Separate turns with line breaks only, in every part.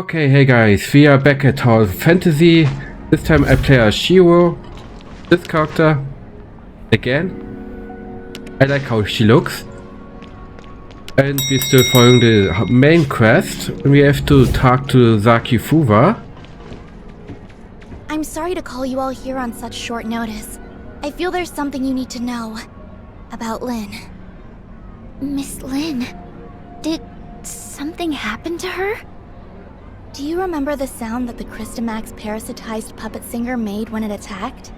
Okay, hey guys, we are back at Tower of Fantasy. This time I play as Shiro, this character, again. I like how she looks. And we're still following the main quest. We have to talk to Zaki Fuwa.
I'm sorry to call you all here on such short notice. I feel there's something you need to know about Lin. Miss Lin, did something happen to her? Do you remember the sound that the Christomax parasitized puppet singer made when it attacked?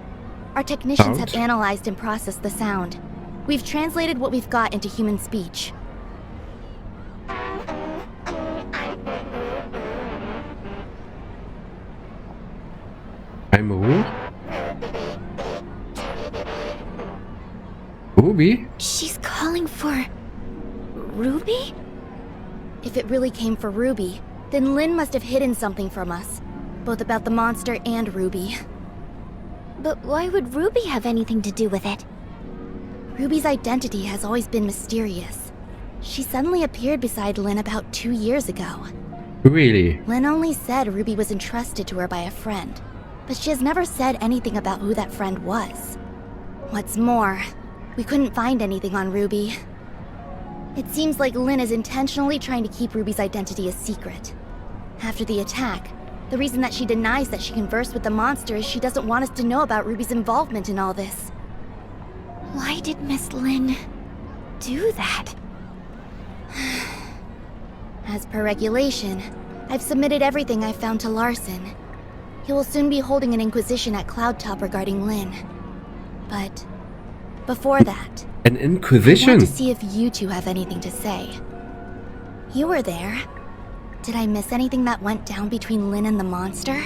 Our technicians have analyzed and processed the sound. We've translated what we've got into human speech.
I'm who? Ruby?
She's calling for... Ruby? If it really came for Ruby, then Lin must have hidden something from us. Both about the monster and Ruby. But why would Ruby have anything to do with it? Ruby's identity has always been mysterious. She suddenly appeared beside Lin about 2 years ago.
Really?
Lin only said Ruby was entrusted to her by a friend, but she has never said anything about who that friend was. What's more, we couldn't find anything on Ruby. It seems like Lin is intentionally trying to keep Ruby's identity a secret. After the attack, the reason that she denies that she conversed with the monster is she doesn't want us to know about Ruby's involvement in all this. Why did Miss Lin do that? As per regulation, I've submitted everything I've found to Larson. He will soon be holding an inquisition at Cloudtop regarding Lin. But before that,
An inquisition?
I want to see if you two have anything to say. You were there. Did I miss anything that went down between Lin and the monster?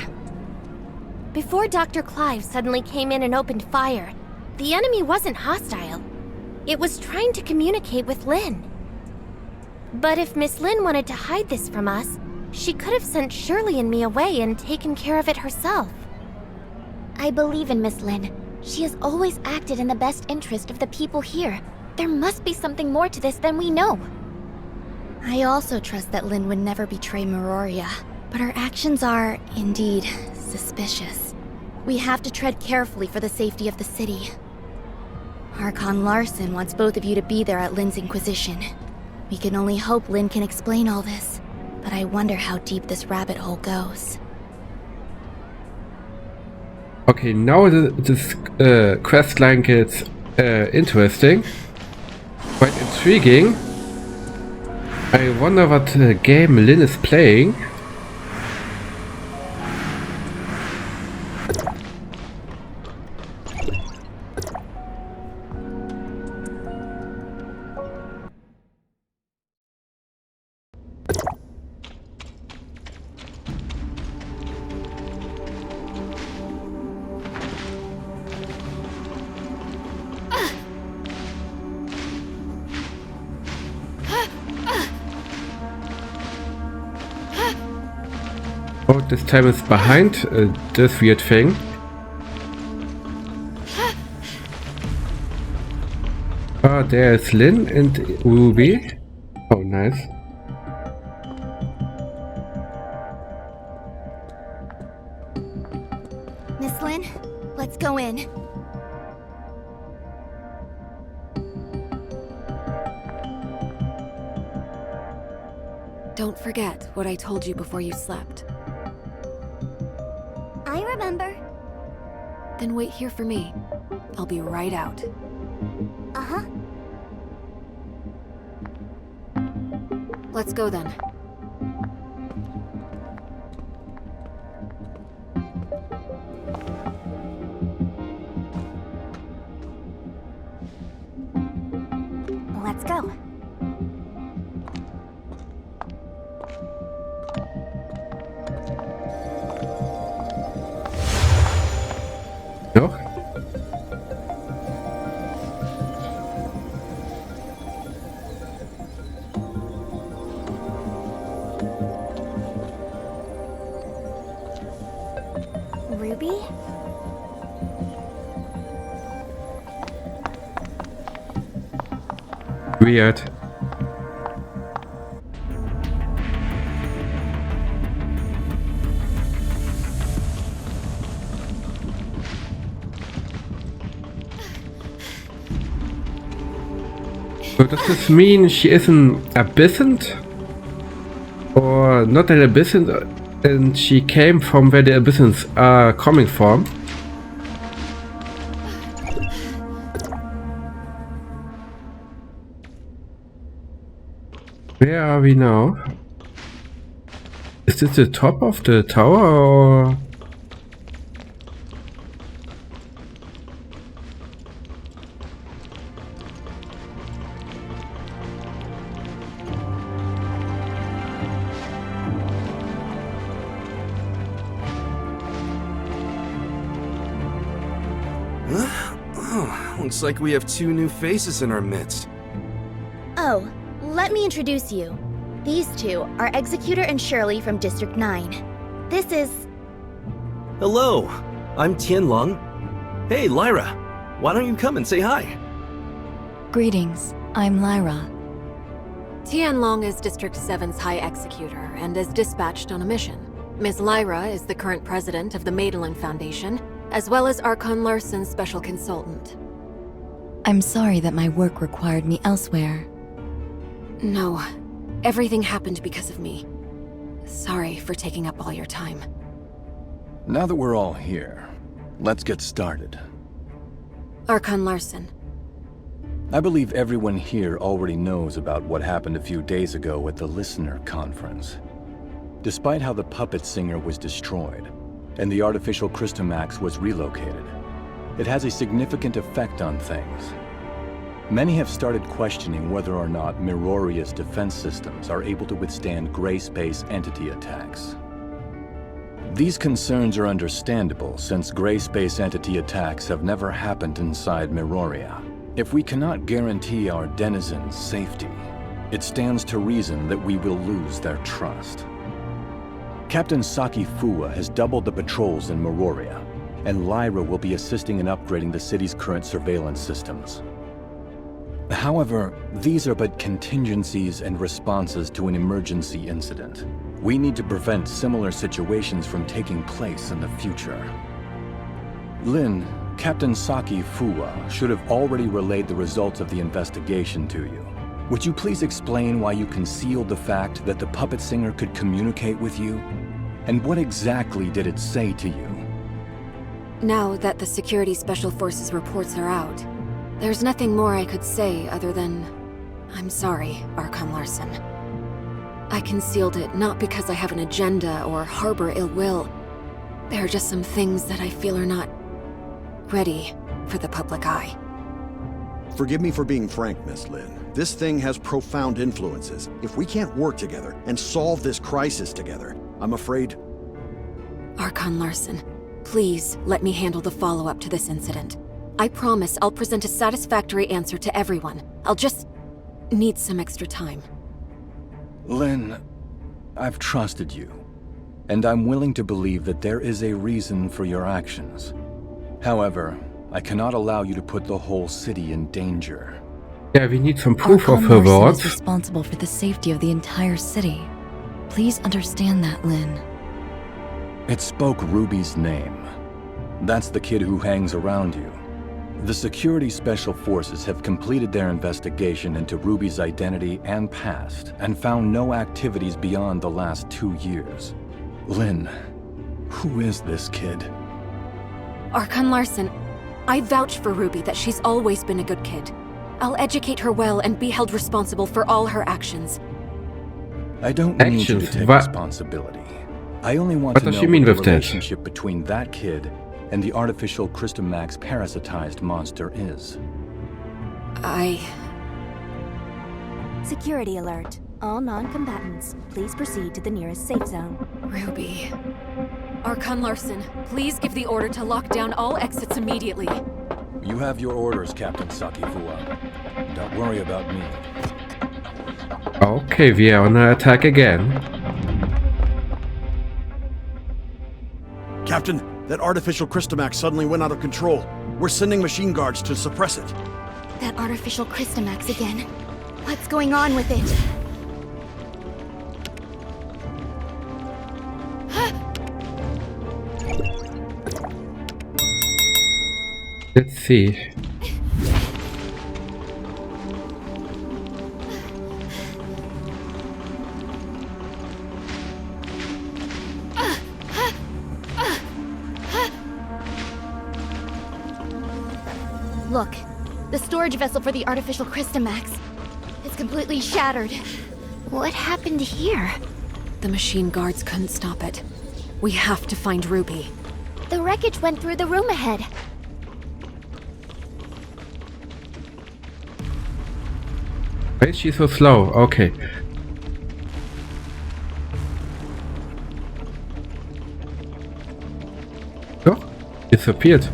Before Dr. Clive suddenly came in and opened fire, the enemy wasn't hostile. It was trying to communicate with Lin. But if Miss Lin wanted to hide this from us, she could have sent Shirley and me away and taken care of it herself.
I believe in Miss Lin. She has always acted in the best interest of the people here. There must be something more to this than we know. I also trust that Lin would never betray Meroria, but her actions are, indeed, suspicious. We have to tread carefully for the safety of the city. Archon Larson wants both of you to be there at Lin's Inquisition. We can only hope Lin can explain all this, but I wonder how deep this rabbit hole goes.
Okay, now this quest line gets interesting. Quite intriguing. I wonder what game Lin is playing. Oh, this time is behind this weird thing. Ah, there's Lin and Ruby. Oh, nice.
Miss Lin, let's go in.
Don't forget what I told you before you slept.
I remember.
Then wait here for me. I'll be right out.
Uh-huh.
Let's go then.
Let's go.
Noch?
Ruby?
Weird. So does this mean she is an abyssant? Or not an abyssant, and she came from where the abyssants are coming from? Where are we now? Is this the top of the tower or...
Looks like we have two new faces in our midst.
Oh, let me introduce you. These two are Executor and Shirley from District 9. This is...
Hello, I'm Tianlong. Hey, Lyra, why don't you come and say hi?
Greetings, I'm Lyra.
Tianlong is District 7's High Executor and is dispatched on a mission. Ms. Lyra is the current president of the Madelin Foundation, as well as Archon Larson's special consultant.
I'm sorry that my work required me elsewhere.
No, everything happened because of me. Sorry for taking up all your time.
Now that we're all here, let's get started.
Archon Larson.
I believe everyone here already knows about what happened a few days ago at the Listener Conference. Despite how the puppet singer was destroyed, and the artificial Christomax was relocated, it has a significant effect on things. Many have started questioning whether or not Miroria's defense systems are able to withstand gray space entity attacks. These concerns are understandable since gray space entity attacks have never happened inside Miroria. If we cannot guarantee our denizens' safety, it stands to reason that we will lose their trust. Captain Saki Fua has doubled the patrols in Miroria, and Lyra will be assisting in upgrading the city's current surveillance systems. However, these are but contingencies and responses to an emergency incident. We need to prevent similar situations from taking place in the future. Lin, Captain Saki Fua should have already relayed the results of the investigation to you. Would you please explain why you concealed the fact that the puppet singer could communicate with you? And what exactly did it say to you?
Now that the Security Special Forces reports are out, there's nothing more I could say other than, I'm sorry, Archon Larson. I concealed it not because I have an agenda or harbor ill will. There are just some things that I feel are not ready for the public eye.
Forgive me for being frank, Miss Lin. This thing has profound influences. If we can't work together and solve this crisis together, I'm afraid...
Archon Larson, please let me handle the follow-up to this incident. I promise I'll present a satisfactory answer to everyone. I'll just need some extra time.
Lin, I've trusted you, and I'm willing to believe that there is a reason for your actions. However, I cannot allow you to put the whole city in danger.
Yeah, we need some proof
Archon
of her
Larson
words.
is responsible for the safety of the entire city. Please understand that, Lin.
It spoke Ruby's name. That's the kid who hangs around you. The Security Special Forces have completed their investigation into Ruby's identity and past, and found no activities beyond the last 2 years. Lin, who is this kid?
Archon Larson, I vouch for Ruby that she's always been a good kid. I'll educate her well and be held responsible for all her actions.
I don't need you to
Actions?
take
What?
responsibility. I only want
What
to
does
know
she mean
what the
with that?
relationship between that kid and the artificial Christomax parasitized monster is.
Security alert. All non-combatants, please proceed to the nearest safe zone.
Ruby. Archon Larson, please give the order to lock down all exits immediately.
You have your orders, Captain Saki Fua. Don't worry about me.
Okay, we are on an attack again.
Captain, that artificial Christomax suddenly went out of control. We're sending machine guards to suppress it.
That artificial Christomax again. What's going on with it?
Let's see.
Look, the storage vessel for the artificial Crystamax. It's completely shattered. What happened here?
The machine guards couldn't stop it. We have to find Ruby.
The wreckage went through the room ahead.
Why is she so slow? Okay. Oh, disappeared.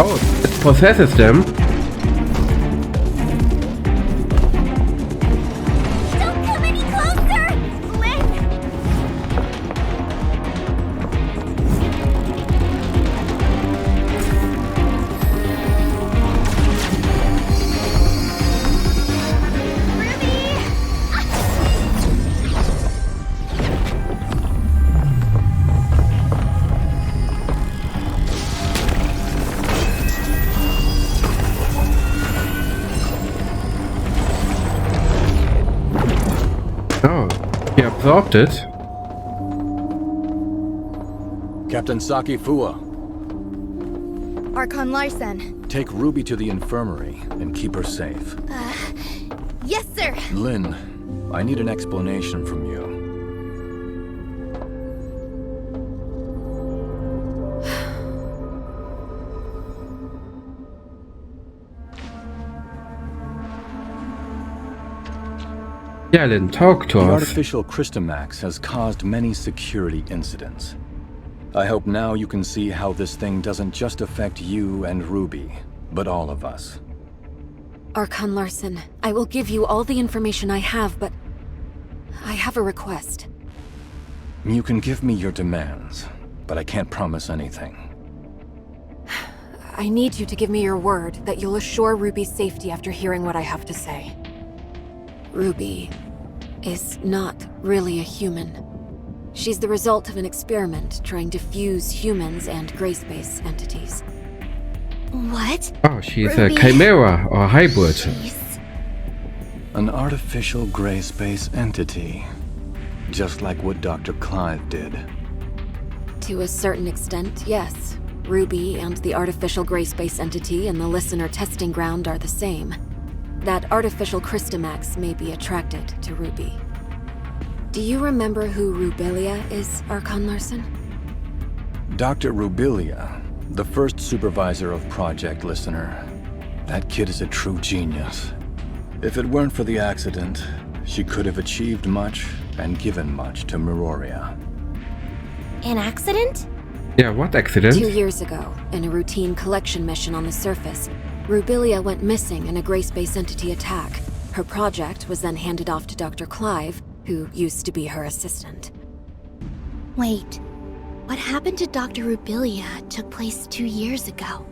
Oh, it possesses them.
Don't come any closer! Lin!
Oh, he absorbed it.
Captain Saki Fua,
Archon Larsen.
take Ruby to the infirmary and keep her safe.
Yes, sir!
Lin, I need an explanation from you.
Yeah, Lin, talk to
The
us.
artificial Crystamax has caused many security incidents. I hope now you can see how this thing doesn't just affect you and Ruby, but all of us.
Archon Larsen, I will give you all the information I have, but I have a request.
You can give me your demands, but I can't promise anything.
I need you to give me your word that you'll assure Ruby's safety after hearing what I have to say. Ruby is not really a human. She's the result of an experiment trying to fuse humans and gray space entities.
What?
Oh, she's
Ruby.
a chimera or hybrid.
Jeez.
An artificial gray space entity. Just like what Dr. Clive did.
To a certain extent, yes. Ruby and the artificial gray space entity in the listener testing ground are the same. That artificial Crystamax may be attracted to Ruby. Do you remember who Rubilia is, Archon Larsen?
Dr. Rubilia, the first supervisor of Project Listener. That kid is a true genius. If it weren't for the accident, she could have achieved much and given much to Meroria.
An accident?
Yeah, what accident?
2 years ago, in a routine collection mission on the surface, Rubilia went missing in a gray space entity attack. Her project was then handed off to Dr. Clive, who used to be her assistant.
Wait. What happened to Dr. Rubilia took place 2 years ago.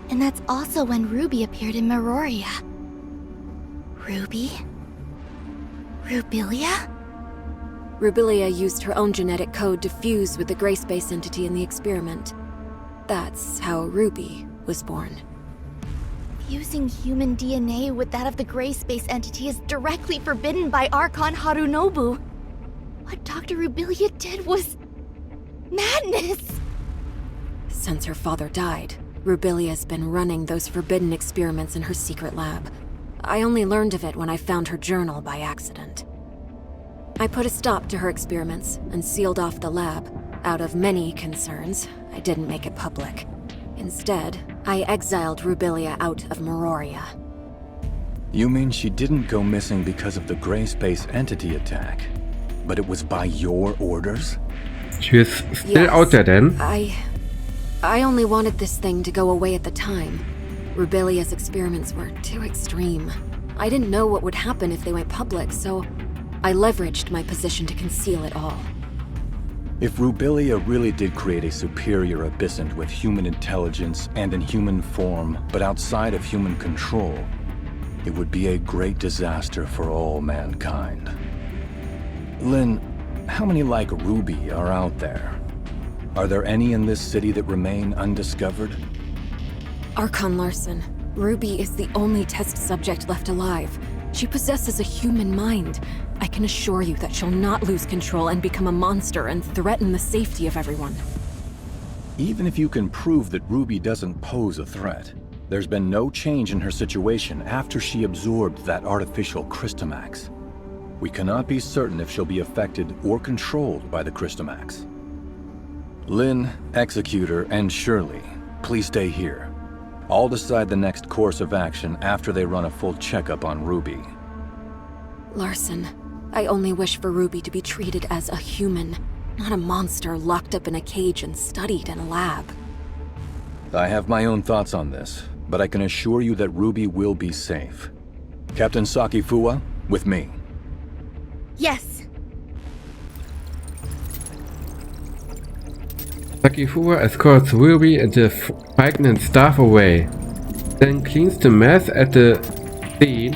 And that's also when Ruby appeared in Meroria. Ruby? Rubilia?
Rubilia used her own genetic code to fuse with the gray space entity in the experiment. That's how Ruby was born.
Using human DNA with that of the gray space entity is directly forbidden by Archon Harunobu. What Dr. Rubilia did was madness.
Since her father died, Rubilia's been running those forbidden experiments in her secret lab. I only learned of it when I found her journal by accident. I put a stop to her experiments and sealed off the lab. Out of many concerns, I didn't make it public. Instead, I exiled Rubilia out of Meroria.
You mean she didn't go missing because of the gray space entity attack? But it was by your orders?
She is still
Yes,
out there then.
I only wanted this thing to go away at the time. Rubilia's experiments were too extreme. I didn't know what would happen if they went public, so I leveraged my position to conceal it all.
If Rubilia really did create a superior abyssant with human intelligence and in human form, but outside of human control, it would be a great disaster for all mankind. Lin, how many like Ruby are out there? Are there any in this city that remain undiscovered?
Archon Larson, Ruby is the only test subject left alive. She possesses a human mind. I can assure you that she'll not lose control and become a monster and threaten the safety of everyone.
Even if you can prove that Ruby doesn't pose a threat, there's been no change in her situation after she absorbed that artificial Crystamax. We cannot be certain if she'll be affected or controlled by the Crystamax. Lin, Executor, and Shirley, please stay here. I'll decide the next course of action after they run a full checkup on Ruby.
Larson, I only wish for Ruby to be treated as a human, not a monster locked up in a cage and studied in a lab.
I have my own thoughts on this, but I can assure you that Ruby will be safe. Captain Sakifua, with me.
Yes.
Sakifua escorts Ruby and the pregnant staff away, then cleans the mess at the scene.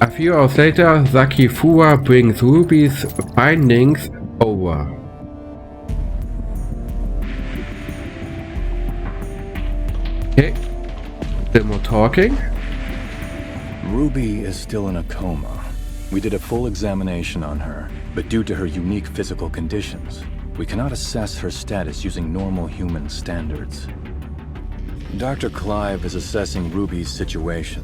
A few hours later, Sakifua brings Ruby's findings over. Okay, still more talking.
Ruby is still in a coma. We did a full examination on her, but due to her unique physical conditions, we cannot assess her status using normal human standards. Dr. Clive is assessing Ruby's situation,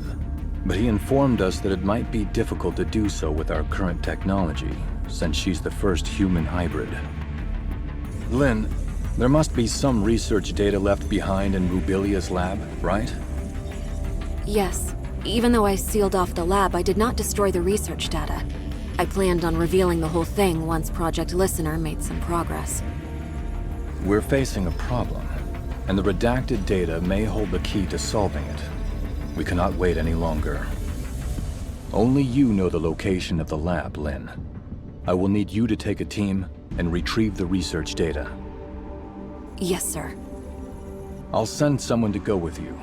but he informed us that it might be difficult to do so with our current technology, since she's the first human hybrid. Lin, there must be some research data left behind in Rubilias Lab, right?
Yes. Even though I sealed off the lab, I did not destroy the research data. I planned on revealing the whole thing once Project Listener made some progress.
We're facing a problem, and the redacted data may hold the key to solving it. We cannot wait any longer. Only you know the location of the lab, Lin. I will need you to take a team and retrieve the research data.
Yes, sir.
I'll send someone to go with you.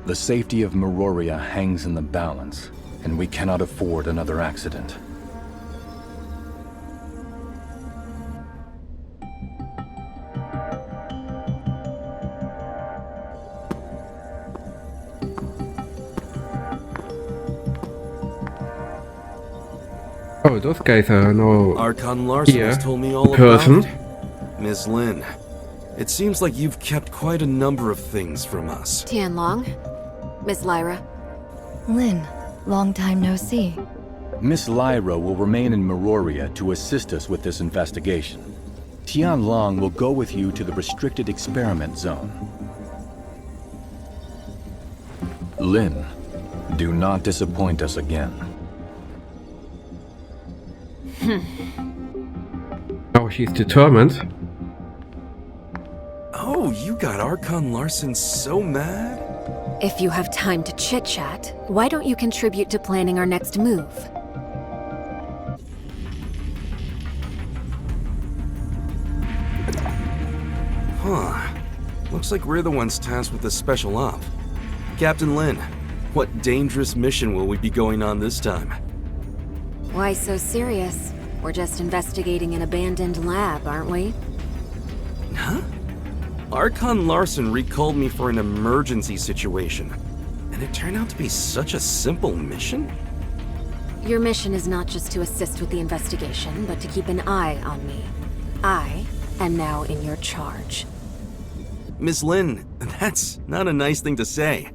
The safety of Meroria hangs in the balance, and we cannot afford another accident.
Oh, those guys are no
Archon Larson
here.
has told me all
Person.
about it. Miss Lin, it seems like you've kept quite a number of things from us.
Tianlong, Miss Lyra.
Lin, long time no see.
Miss Lyra will remain in Meroria to assist us with this investigation. Tianlong will go with you to the restricted experiment zone. Lin, do not disappoint us again.
Oh, she's determined.
Oh, you got Archon Larson so mad?
If you have time to chit-chat, why don't you contribute to planning our next move?
Huh. Looks like we're the ones tasked with the special op. Captain Lin, what dangerous mission will we be going on this time?
Why so serious? We're just investigating an abandoned lab, aren't we?
Huh? Archon Larson recalled me for an emergency situation, and it turned out to be such a simple mission?
Your mission is not just to assist with the investigation, but to keep an eye on me. I am now in your charge.
Miss Lin, that's not a nice thing to say.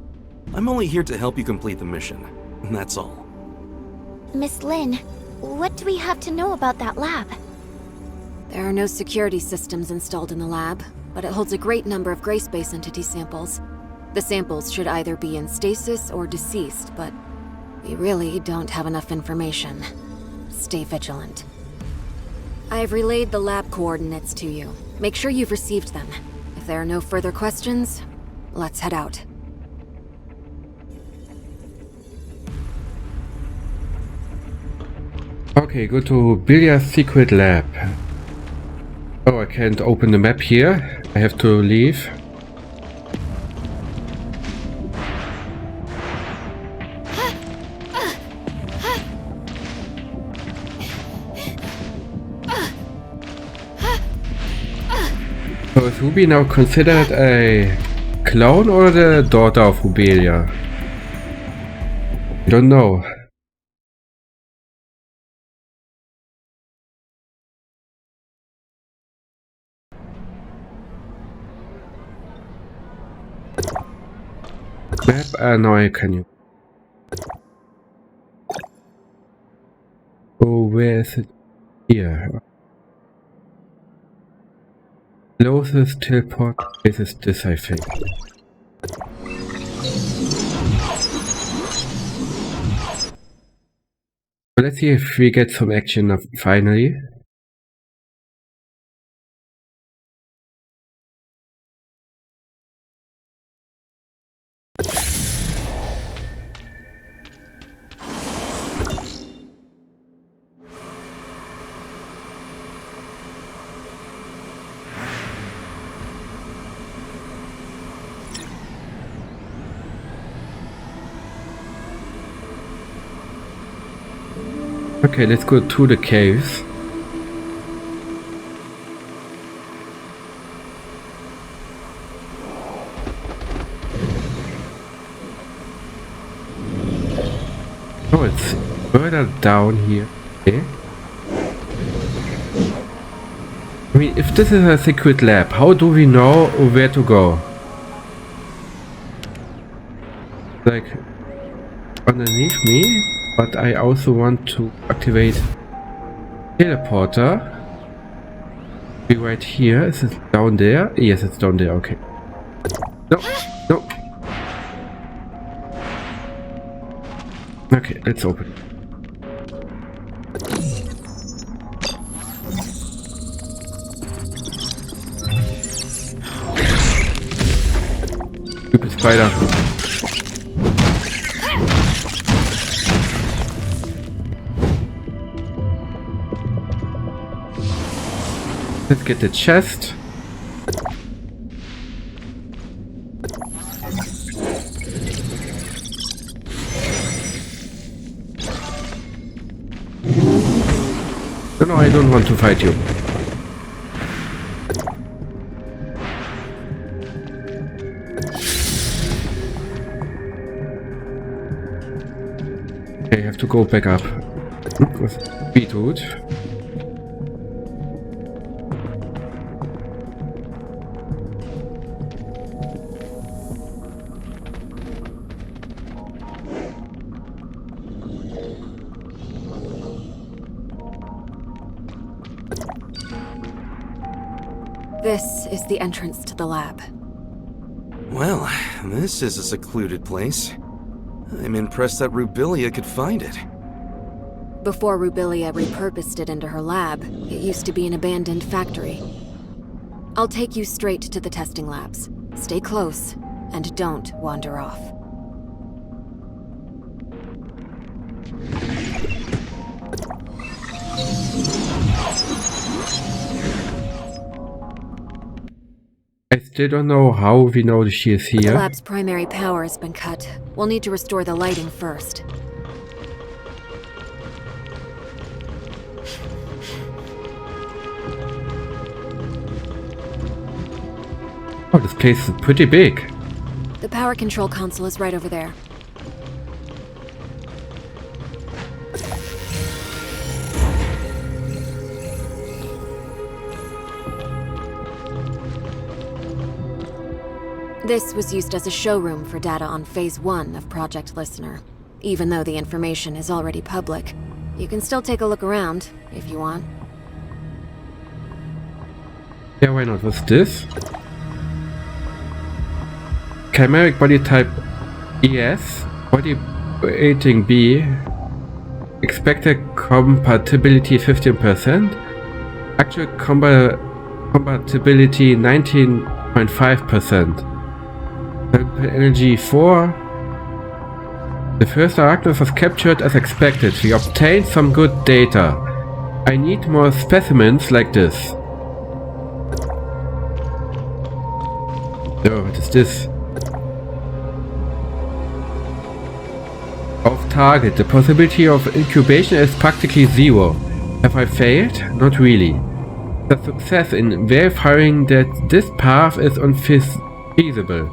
I'm only here to help you complete the mission, and that's all.
Miss Lin, what do we have to know about that lab?
There are no security systems installed in the lab, but it holds a great number of gray space entity samples. The samples should either be in stasis or deceased, but we really don't have enough information. Stay vigilant. I've relayed the lab coordinates to you. Make sure you've received them. If there are no further questions, let's head out.
Okay, go to Rubilias secret lab. Oh, I can't open the map here. I have to leave. So is Ruby now considered a clone or the daughter of Rubelia? I don't know. Map? No, I can you. Oh, where is it? Here. Closest teleport place is this, I think. Let's see if we get some action finally. Okay, let's go to the caves. Oh, it's further down here. Okay. I mean, if this is a secret lab, how do we know where to go? Like, underneath me, but I also want to activate teleporter. Be right here. Is it down there? Yes, it's down there. Okay. No, no. Okay, let's open. Stupid spider. Let's get the chest. No, I don't want to fight you. Okay, I have to go back up. Beetroot.
This is the entrance to the lab.
Well, this is a secluded place. I'm impressed that Rubilia could find it.
Before Rubilia repurposed it into her lab, it used to be an abandoned factory. I'll take you straight to the testing labs. Stay close, and don't wander off.
I still don't know how we know she is here.
The lab's primary power has been cut. We'll need to restore the lighting first.
Oh, this place is pretty big.
The power control console is right over there. This was used as a showroom for data on Phase 1 of Project Listener. Even though the information is already public, you can still take a look around, if you want.
Yeah, why not? What's this? Chimeric body type ES, body rating B, expected compatibility 15%, actual compatibility 19.5%. Energy 4. The first Arachnus was captured as expected. We obtained some good data. I need more specimens like this. So, what is this? Off target. The possibility of incubation is practically zero. Have I failed? Not really. the success in verifying that this path is unfeasible.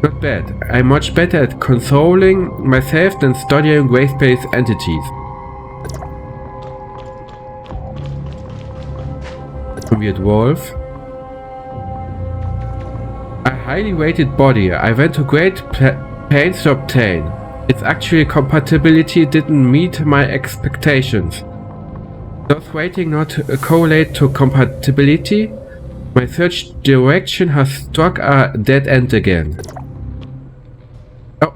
Not bad. I'm much better at consoling myself than studying gray-space entities. Weird wolf. A highly rated body. I went to great pains to obtain. Its actual compatibility didn't meet my expectations. Just waiting not to correlate to compatibility. My search direction has struck a dead end again. Oh.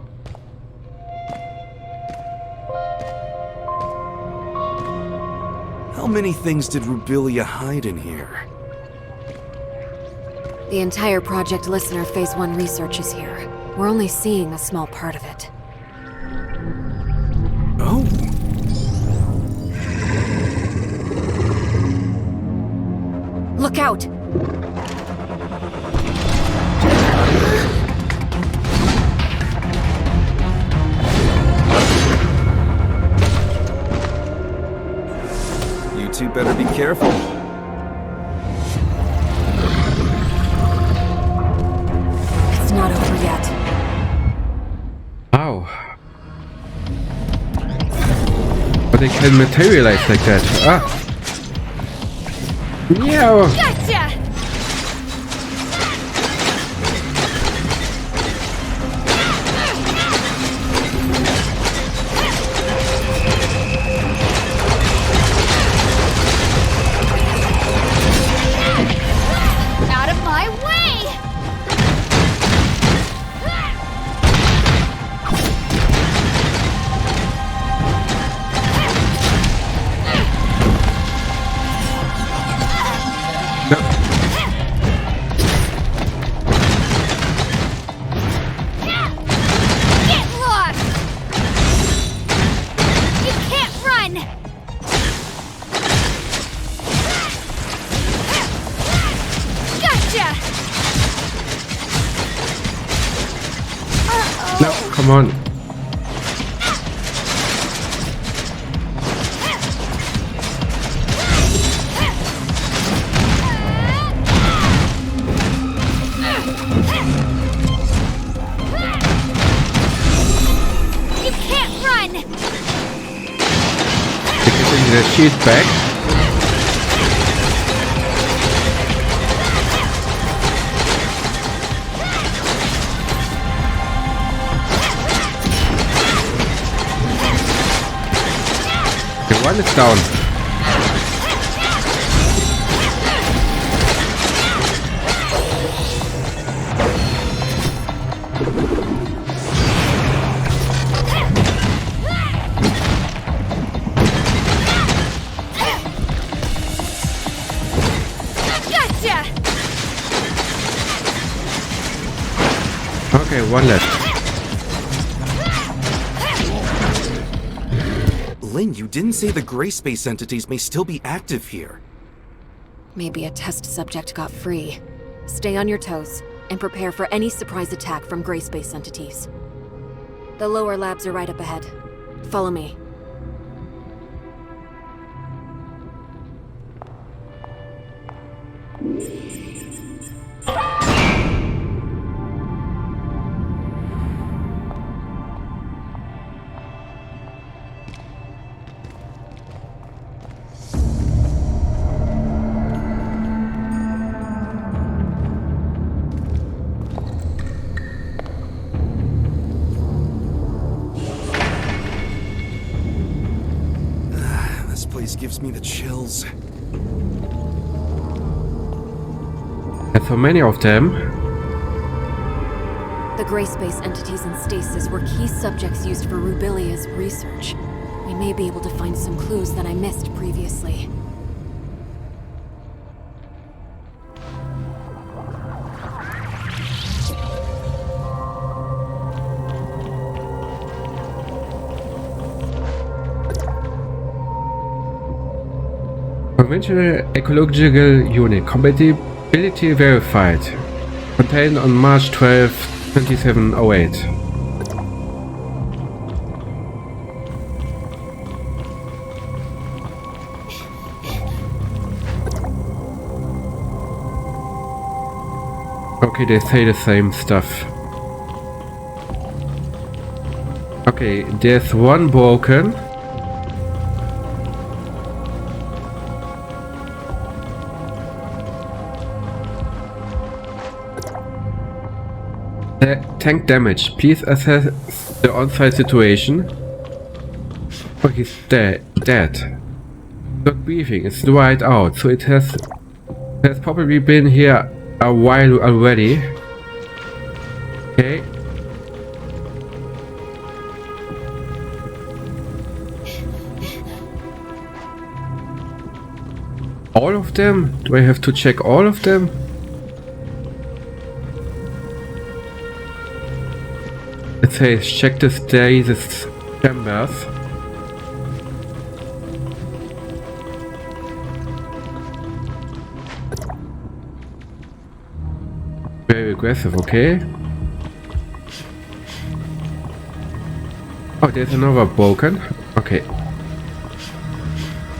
How many things did Rubilia hide in here?
The entire Project Listener Phase 1 research is here. We're only seeing a small part of it.
Oh.
Look out!
You two better be careful.
It's not over yet.
Wow. But they can materialize like that. Ah. Meow.
Gotcha! Out of my way! Get lost! You can't run! Gotcha!
No, come on.
You can't run!
They're getting the shield back. The one is down.
Gotcha!
Okay, one left.
Lin, you didn't say the gray space entities may still be active here.
Maybe a test subject got free. Stay on your toes, and prepare for any surprise attack from gray space entities. The lower labs are right up ahead. Follow me.
This place gives me the chills.
There's so many of them.
The gray space entities in stasis were key subjects used for Rubilias' research. We may be able to find some clues that I missed previously.
Conventional ecological unit compatibility verified. Contained on March 12, 2708. Okay, they say the same stuff. Okay, there's one broken. Tank damage. Please assess the on-site situation. Oh, he's dead. Not breathing. It's dried out, so it has probably been here a while already. Okay. All of them? Do I have to check all of them? It says check the stasis chambers. Very aggressive, okay. Oh, there's another broken. Okay.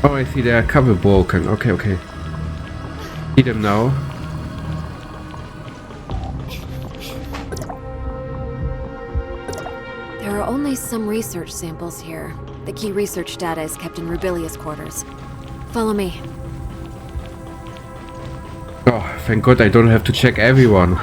Oh, I see there are a couple broken. Okay. See them now.
There are only some research samples here. The key research data is kept in Rubilias' quarters. Follow me.
Oh, thank God I don't have to check everyone.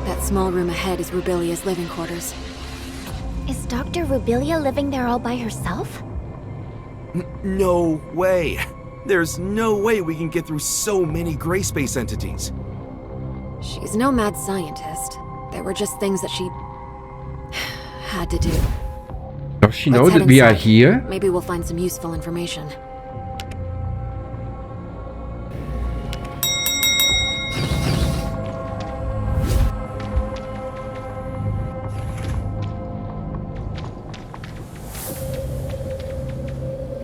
That small room ahead is Rubilias' living quarters.
Is Dr. Rubilia living there all by herself?
No way! There's no way we can get through so many gray space entities.
She's no mad scientist. There were just things that she had to do.
Does she know
Let's
that
head
we are
inside.
here?
Maybe we'll find some useful information.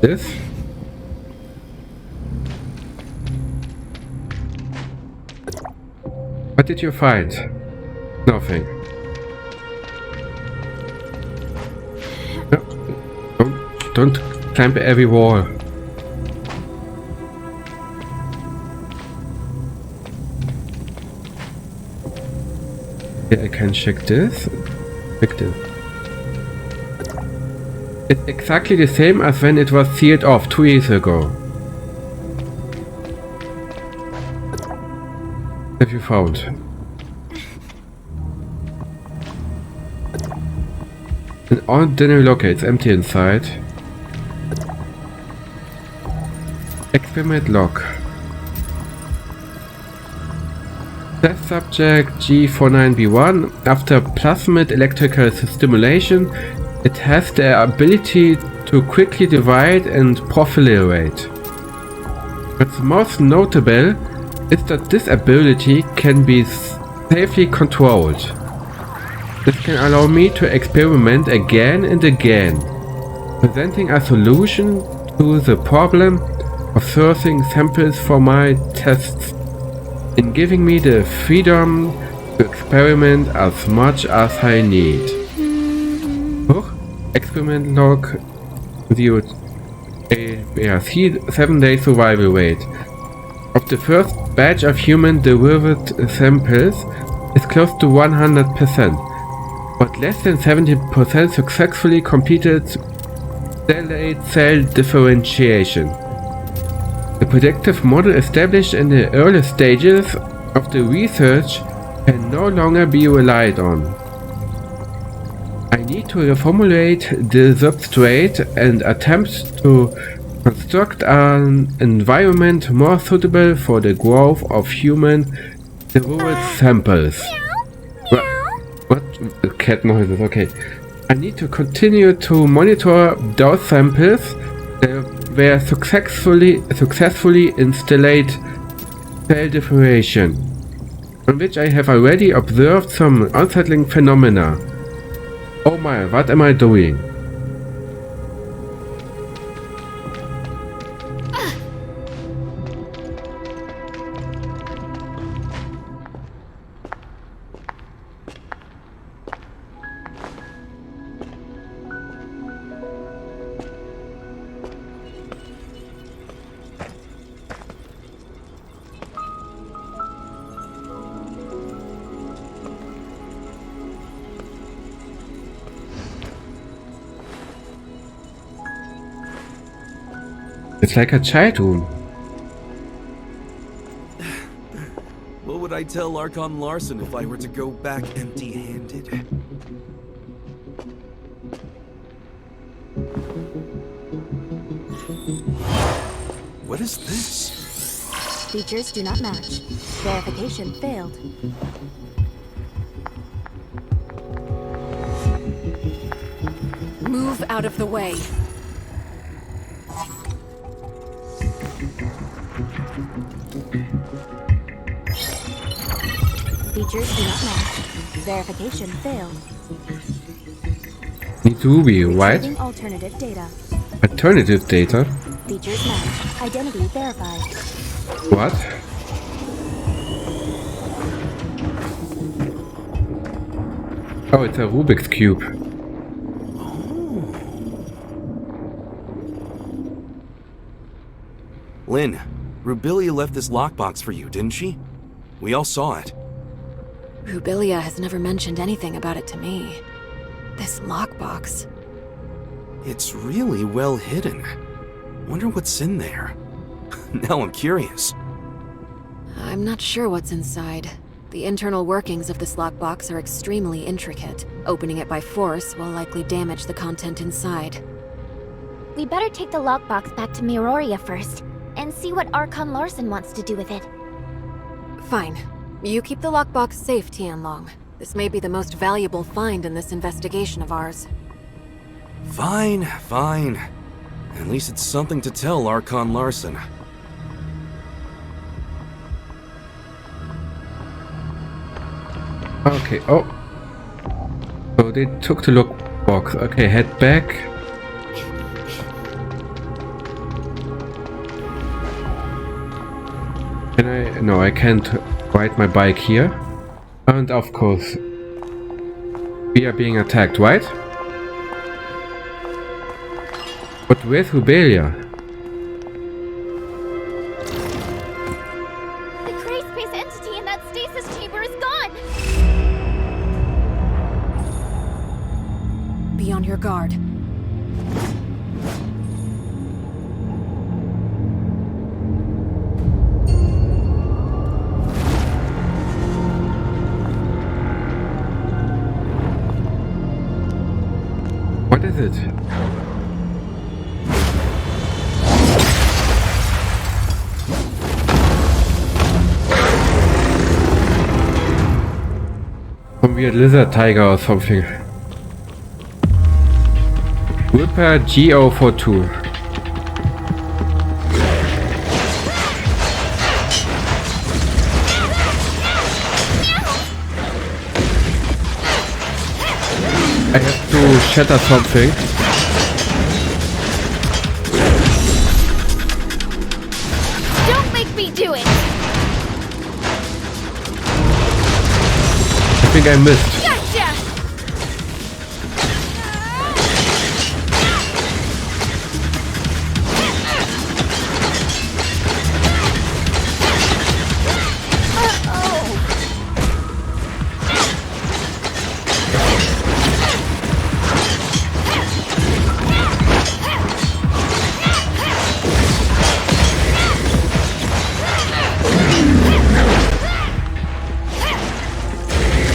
This? What did you find? Nothing. No, don't climb every wall. Yeah, I can check this. Check this. It's exactly the same as when it was sealed off 2 years ago. Have you found? An ordinary locker, it's empty inside. Experiment log. Test subject G49B1. After plasmid electrical stimulation, it has the ability to quickly divide and proliferate. What's most notable is that this ability can be safely controlled. This can allow me to experiment again and again, presenting a solution to the problem of sourcing samples for my tests, and giving me the freedom to experiment as much as I need. Experiment log viewed a 7-day survival rate of the first batch of human-derived samples is close to 100%, but less than 70% successfully completed stellate cell differentiation. The predictive model established in the early stages of the research can no longer be relied on. I need to reformulate the substrate and attempt to construct an environment more suitable for the growth of human-derived samples. What? Cat noises, okay. I need to continue to monitor those samples that were successfully installed cell differentiation, on which I have already observed some unsettling phenomena. Oh my, what am I doing? It's like a child room.
What would I tell Archon Larson if I were to go back empty-handed? What is this?
Features do not match. Verification failed.
Move out of the way.
Features do not match. Verification failed.
Needs Ruby, right?
Retrieving alternative data.
Alternative data?
Features match. Identity verified.
What? Oh, it's a Rubik's Cube.
Lin, Rubilia left this lockbox for you, didn't she? We all saw it.
Rubilia has never mentioned anything about it to me. This lockbox.
It's really well hidden. Wonder what's in there. Now I'm curious.
I'm not sure what's inside. The internal workings of this lockbox are extremely intricate. Opening it by force will likely damage the content inside.
We better take the lockbox back to Miroria first, and see what Archon Larson wants to do with it.
Fine. You keep the lockbox safe, Tianlong. This may be the most valuable find in this investigation of ours.
Fine, fine. At least it's something to tell Archon Larson.
Okay, oh. So they took the lockbox. Okay, head back. Can I? No, I can't ride my bike here. And of course, we are being attacked, right? But where's Rubelia?
The gray space entity in that stasis chamber is gone!
Be on your guard.
What is it? Some weird lizard tiger or something. Repair G042. I have to shatter something.
Don't make me do it!
I think I missed.
Gotcha!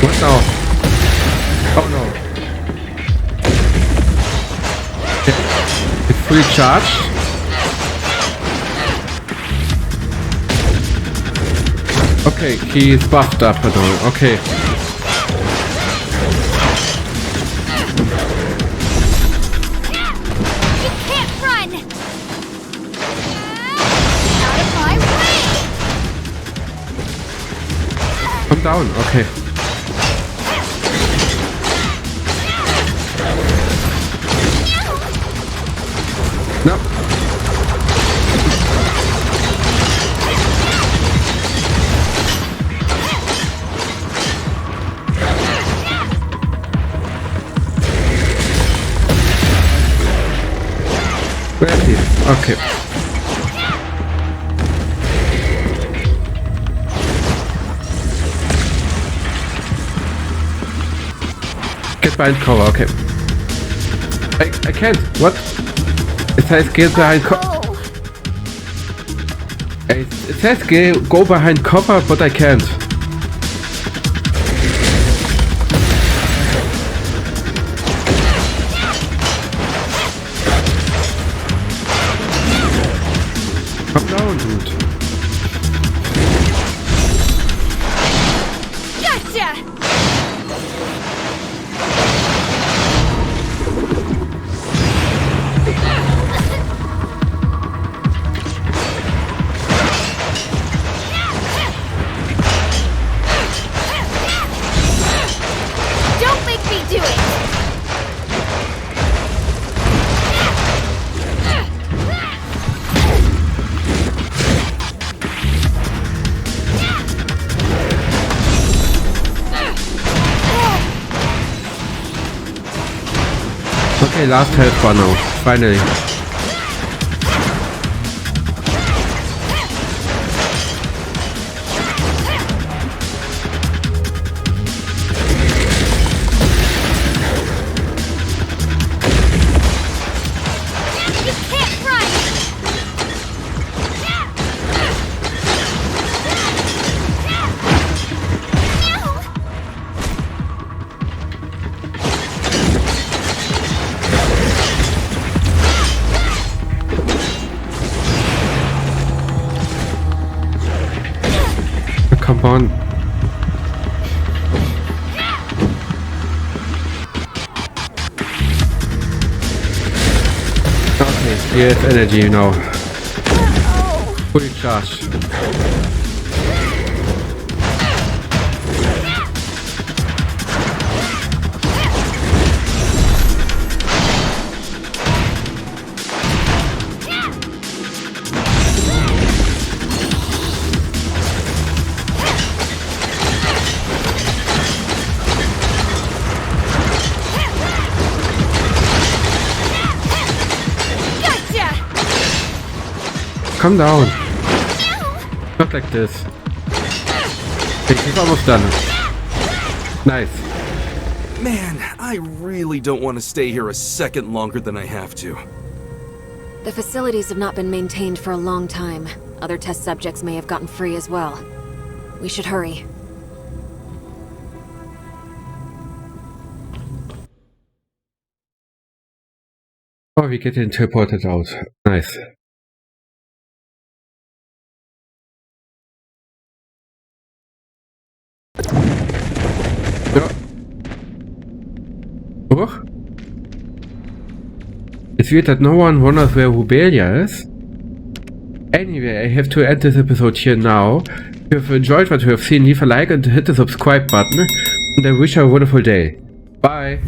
What now? Oh no. It's fully charged. Okay, he is buffed up now. Okay.
You can't run! Out of my way!
Come down. Okay. No. Where is he? Okay. Get behind cover, okay. I can't. What? It says get behind cover. It says go behind cover, but I can't. Come down, dude.
Gotcha! Don't make me do it!
Okay, last health bar now. Finally.
You can't run!
Come on. Okay, here's energy now. Fully charged. Come down. Not like this. Okay, he's almost done. Nice.
Man, I really don't want to stay here a second longer than I have to.
The facilities have not been maintained for a long time. Other test subjects may have gotten free as well. We should hurry.
Oh, we get teleported out. Nice. Ja. Oh. It's weird that no one wonders where Rubilias is. Anyway, I have to end this episode here now. If you have enjoyed what you have seen, leave a like and hit the subscribe button. And I wish you a wonderful day. Bye.